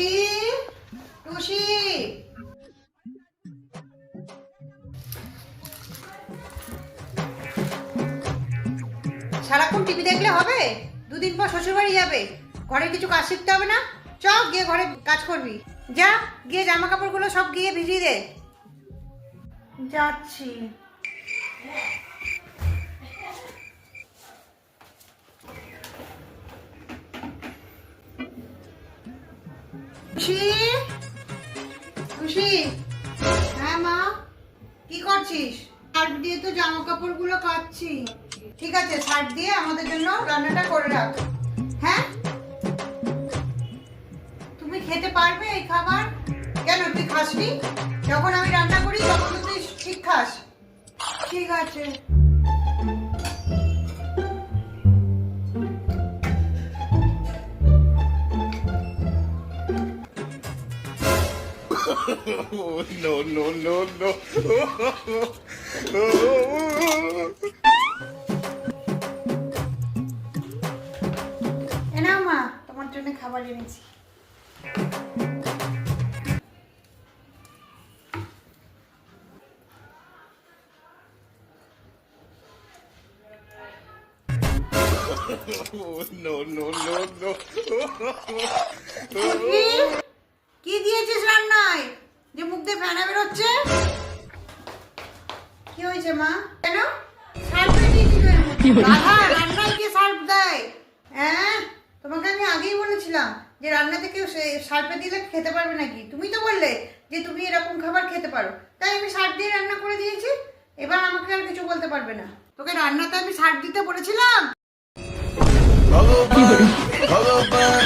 টুসি টুসি সারাক্ষণ টিভি দেখলে হবে? দুদিন পর শ্বশুর বাড়ি যাবে, ঘরে কিছু কাজ শিখতে হবে না? চ গিয়ে ঘরে কাজ করবি। যা গিয়ে জামা কাপড়গুলো সব গিয়ে ভিজিয়ে দে। যাচ্ছি। খুশি খুশি, হ্যাঁ মা, কি করছিস? সার্ফ দিয়ে তো জামা কাপড়গুলো কাচ্ছি। ঠিক আছে, সার্ফ দিয়ে আমাদের জন্য রান্নাটা করে রাখ। হ্যাঁ, তুমি খেতে পারবে এই খাবার? কেন তুই খাসনি? যখন আমি রান্না করি তখন তো তুই ঠিক খাস। ঠিক আছে। Oh, no, no, no, no. এনাও মা, তোমার জন্য খাবার এনেছি। Oh, no, no, no, no. কি দিয়েছিস রান্নায় যে মুখ দিয়ে ফেনা বেরোচ্ছে? কি হয়েছে মা? কেন সার্ফ দিয়েছিস? রান্নায় কে সার্ফ দেয়? হ্যাঁ, তোমাকে আমি আগেই বলেছিলাম যে রান্নাতে কেউ সার্ফে দিলে খেতে পারবে নাকি। তুমি তো বললে যে তুমি এরকম খাবার খেতে পারো, তাই আমি সার্ফ দিয়ে রান্না করে দিয়েছি। এবার আমাকে আর কিছু বলতে পারবে না। তোকে রান্নাতে আমি সার্ফ দিতে বলেছিলাম। ভগবান ভগবান